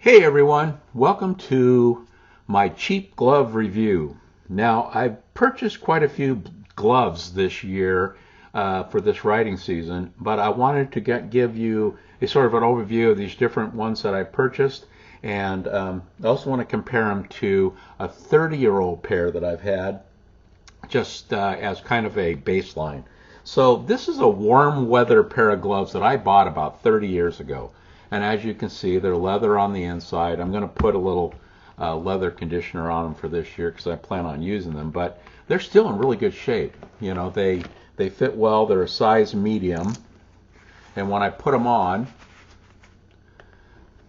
Hey everyone, welcome to my cheap glove review. Now, I've purchased quite a few gloves this year for this riding season, but I wanted to give you a sort of an overview of these different ones that I purchased, and I also want to compare them to a 30-year-old pair that I've had, just as kind of a baseline. So this is a warm weather pair of gloves that I bought about 30 years ago. And as you can see, they're leather on the inside. I'm going to put a little leather conditioner on them for this year because I plan on using them. But they're still in really good shape. You know, they fit well. They're a size medium. And when I put them on,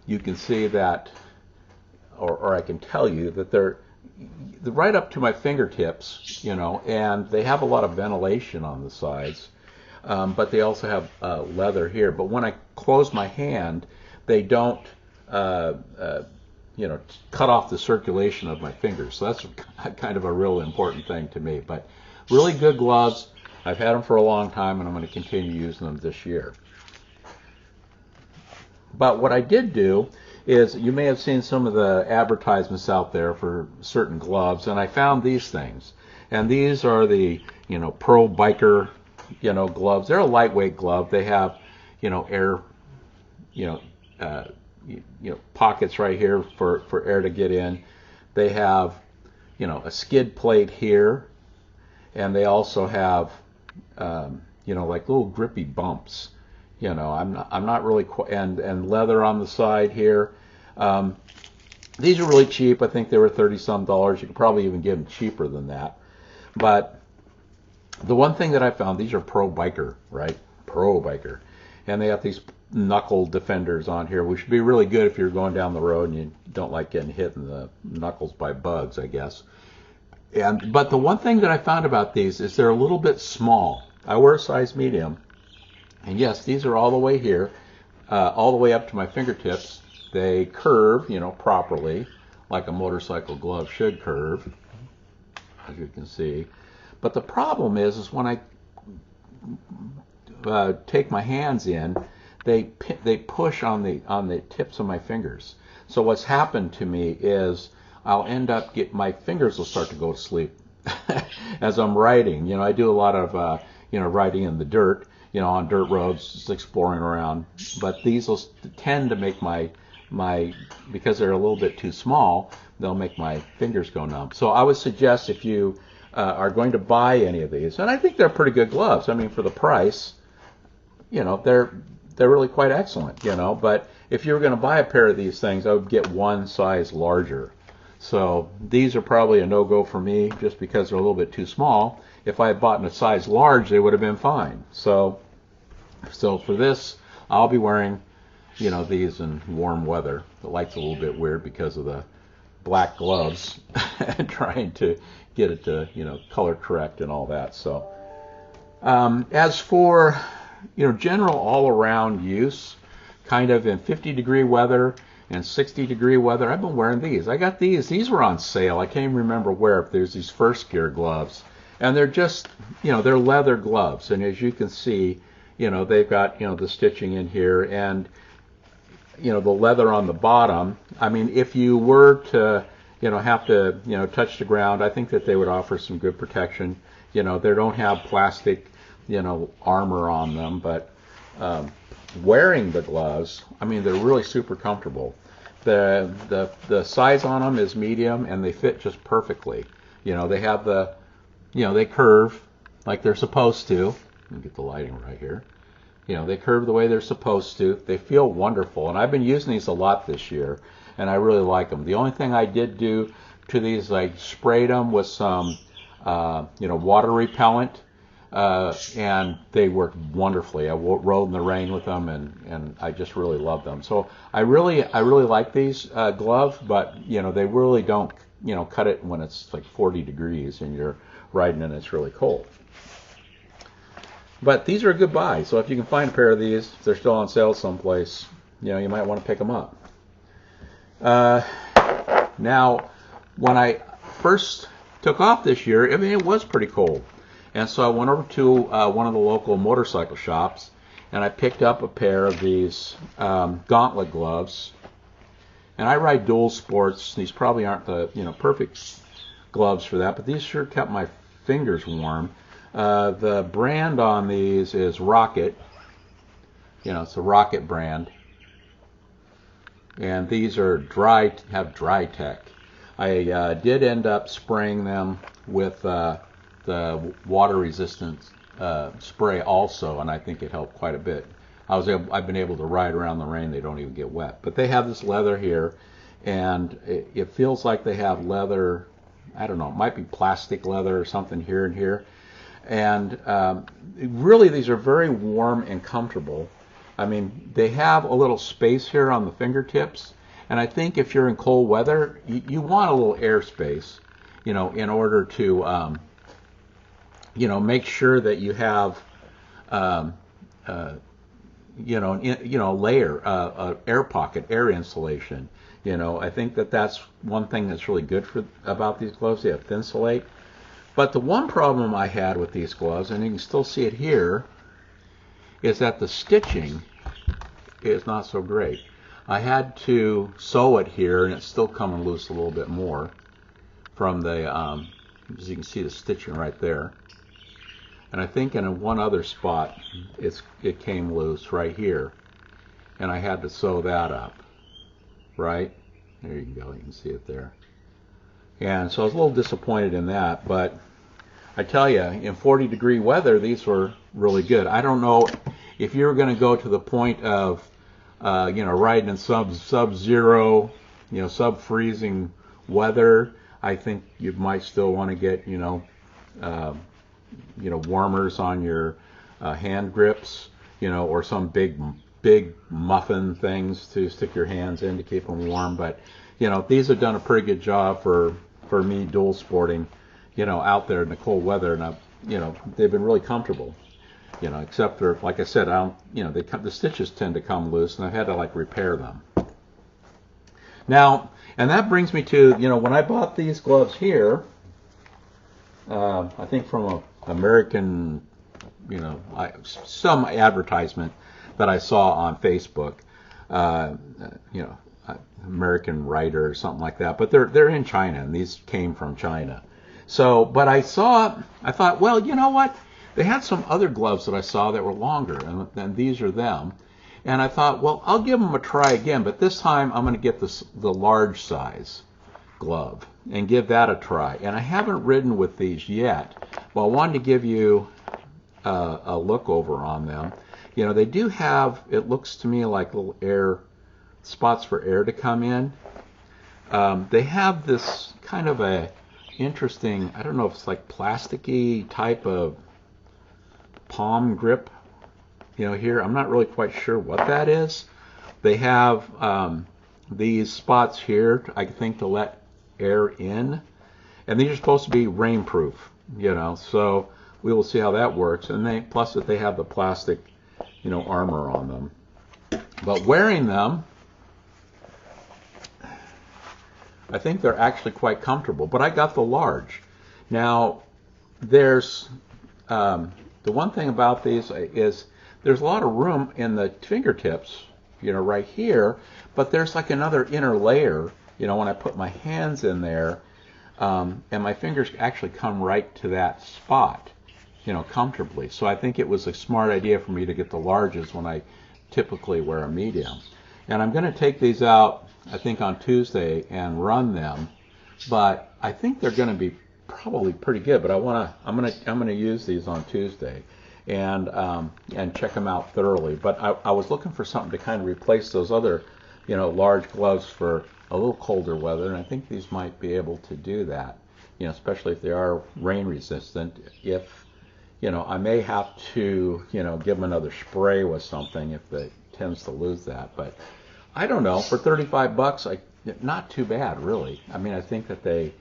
you can see that, or I can tell you that they're right up to my fingertips, you know, and they have a lot of ventilation on the sides, but they also have leather here. But when I close my hand, they don't, you know, cut off the circulation of my fingers. So that's kind of a real important thing to me. But really good gloves. I've had them for a long time, and I'm going to continue using them this year. But what I did do is, you may have seen some of the advertisements out there for certain gloves, and I found these things. And these are the, you know, Pro Biker, you know, gloves. They're a lightweight glove. They have, you know, air, you know, pockets right here for air to get in. They have, you know, a skid plate here, and they also have, you know, like little grippy bumps. You know, I'm not really and leather on the side here. These are really cheap. I think they were $30-some. You could probably even get them cheaper than that. But the one thing that I found, these are Pro Biker, right? Pro Biker. And they have these knuckle defenders on here, which would be really good if you're going down the road and you don't like getting hit in the knuckles by bugs, I guess. But the one thing that I found about these is they're a little bit small. I wear a size medium. And yes, these are all the way here, all the way up to my fingertips. They curve, you know, properly, like a motorcycle glove should curve, as you can see. But the problem is when I take my hands in, they push on the tips of my fingers. So what's happened to me is I'll end up my fingers will start to go to sleep as I'm riding. You know, I do a lot of you know, riding in the dirt, you know, on dirt roads, just exploring around. But these will tend to make my because they're a little bit too small, they'll make my fingers go numb. So I would suggest, if you are going to buy any of these, and I think they're pretty good gloves. I mean, for the price, you know, they're really quite excellent, you know. But if you were going to buy a pair of these things, I would get one size larger. So these are probably a no-go for me, just because they're a little bit too small. If I had bought in a size large, they would have been fine. So for this, I'll be wearing, you know, these in warm weather. The light's a little bit weird because of the black gloves and trying to get it to, you know, color correct and all that. So as for, you know, general all-around use, kind of in 50-degree weather and 60-degree weather, I've been wearing these. I got these. These were on sale. I can't even remember where. There's these First Gear gloves. And they're just, you know, they're leather gloves. And as you can see, you know, they've got, you know, the stitching in here and, you know, the leather on the bottom. I mean, if you were to, you know, have to, you know, touch the ground, I think that they would offer some good protection. You know, they don't have plastic, you know, armor on them, but wearing the gloves, I mean, they're really super comfortable. The size on them is medium, and they fit just perfectly. You know, they have the, you know, they curve like they're supposed to. Let me get the lighting right here. You know, they curve the way they're supposed to. They feel wonderful, and I've been using these a lot this year, and I really like them. The only thing I did do to these, I sprayed them with some, you know, water repellent, and they worked wonderfully. I rode in the rain with them, and I just really love them. So I really like these gloves, but, you know, they really don't, you know, cut it when it's like 40 degrees and you're riding and it's really cold. But these are a good buy. So if you can find a pair of these, if they're still on sale someplace, you know, you might want to pick them up. Now, when I first took off this year, I mean, it was pretty cold. And so I went over to one of the local motorcycle shops, and I picked up a pair of these Gauntlet gloves. And I ride dual sports. These probably aren't the perfect gloves for that, but these sure kept my fingers warm. The brand on these is Rocket. It's a Rocket brand. And these are have dry tech. I did end up spraying them with the water resistant spray also, and I think it helped quite a bit. I've been able to ride around the rain; they don't even get wet. But they have this leather here, and it feels like they have leather. I don't know; it might be plastic leather or something here and here. And really, these are very warm and comfortable. I mean, they have a little space here on the fingertips, and I think if you're in cold weather, you want a little air space, in order to, make sure that you have, layer, air pocket, air insulation. I think that's one thing that's really good about these gloves. They have Thinsulate. But the one problem I had with these gloves, and you can still see it here, is that the stitching is not so great. I had to sew it here, and it's still coming loose a little bit more from the, as you can see the stitching right there. And I think in one other spot, it came loose right here, and I had to sew that up, right? There you go, you can see it there. And so I was a little disappointed in that, but I tell you, in 40-degree weather, these were really good. I don't know if you're going to go to the point of, riding in sub-zero, sub-freezing weather. I think you might still want to get, warmers on your hand grips, or some big muffin things to stick your hands in to keep them warm. But, these have done a pretty good job for me dual sporting, out there in the cold weather, and they've been really comfortable. Except for, like I said, the stitches tend to come loose, and I've had to repair them. Now, and that brings me to, when I bought these gloves here, I think from a American, some advertisement that I saw on Facebook, American writer or something like that, but they're in China, and these came from China. So, but I thought, well, you know what? They had some other gloves that I saw that were longer, and these are them. And I thought, well, I'll give them a try again, but this time I'm going to get the large size glove and give that a try. And I haven't ridden with these yet, but I wanted to give you a look over on them. They do have, it looks to me like little air spots for air to come in. They have this kind of a interesting, I don't know if it's like plasticky type of palm grip, here. I'm not really quite sure what that is. They have these spots here, I think, to let air in, and these are supposed to be rainproof, so we will see how that works. And plus that they have the plastic, armor on them. But wearing them, I think they're actually quite comfortable, but I got the large. Now, there's the one thing about these is there's a lot of room in the fingertips, right here, but there's like another inner layer, when I put my hands in there, and my fingers actually come right to that spot, comfortably. So I think it was a smart idea for me to get the larges when I typically wear a medium. And I'm going to take these out, I think, on Tuesday and run them, but I think they're going to be probably pretty good. But I'm going to use these on Tuesday and check them out thoroughly. But I was looking for something to kind of replace those other, large gloves for a little colder weather, and I think these might be able to do that. Especially if they are rain resistant. If I may have to give them another spray with something if it tends to lose that, but I don't know. For $35, not too bad, really. I mean, I think that they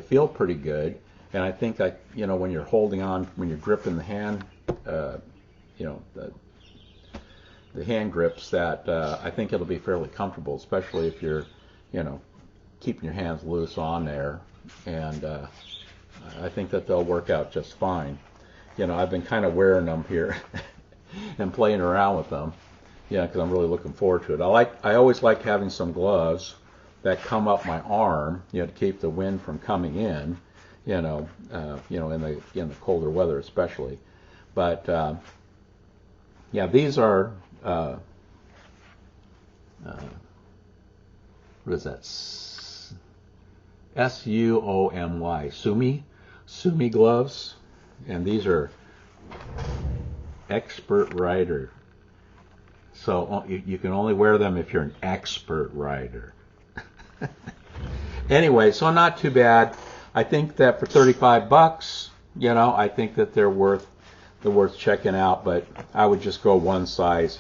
feel pretty good, and I think that when you're holding on, when you're gripping the hand, the hand grips, that I think it'll be fairly comfortable, especially if you're keeping your hands loose on there, and I think that they'll work out just fine. I've been kind of wearing them here and playing around with them. Because I'm really looking forward to it. I always like having some gloves that come up my arm, to keep the wind from coming in, in the colder weather especially. But yeah, these are what is that? SUOMY, Sumi gloves, and these are expert rider. So you can only wear them if you're an expert rider. Anyway, so not too bad. I think that for $35, I think that they're worth checking out. But I would just go one size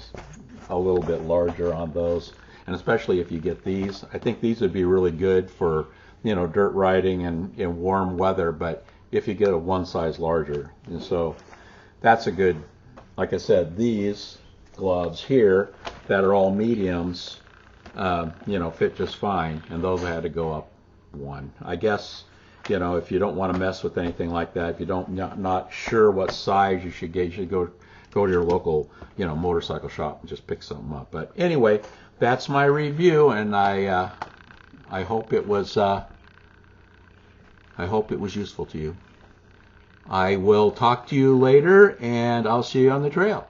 a little bit larger on those, and especially if you get these. I think these would be really good for dirt riding and in warm weather. But if you get a one size larger, and so that's a good. Like I said, these gloves here that are all mediums, fit just fine, and those had to go up one. I guess, if you don't want to mess with anything like that, if you not sure what size you should get, you should go to your local, motorcycle shop and just pick something up. But anyway, that's my review, and I hope it was useful to you. I will talk to you later, and I'll see you on the trail.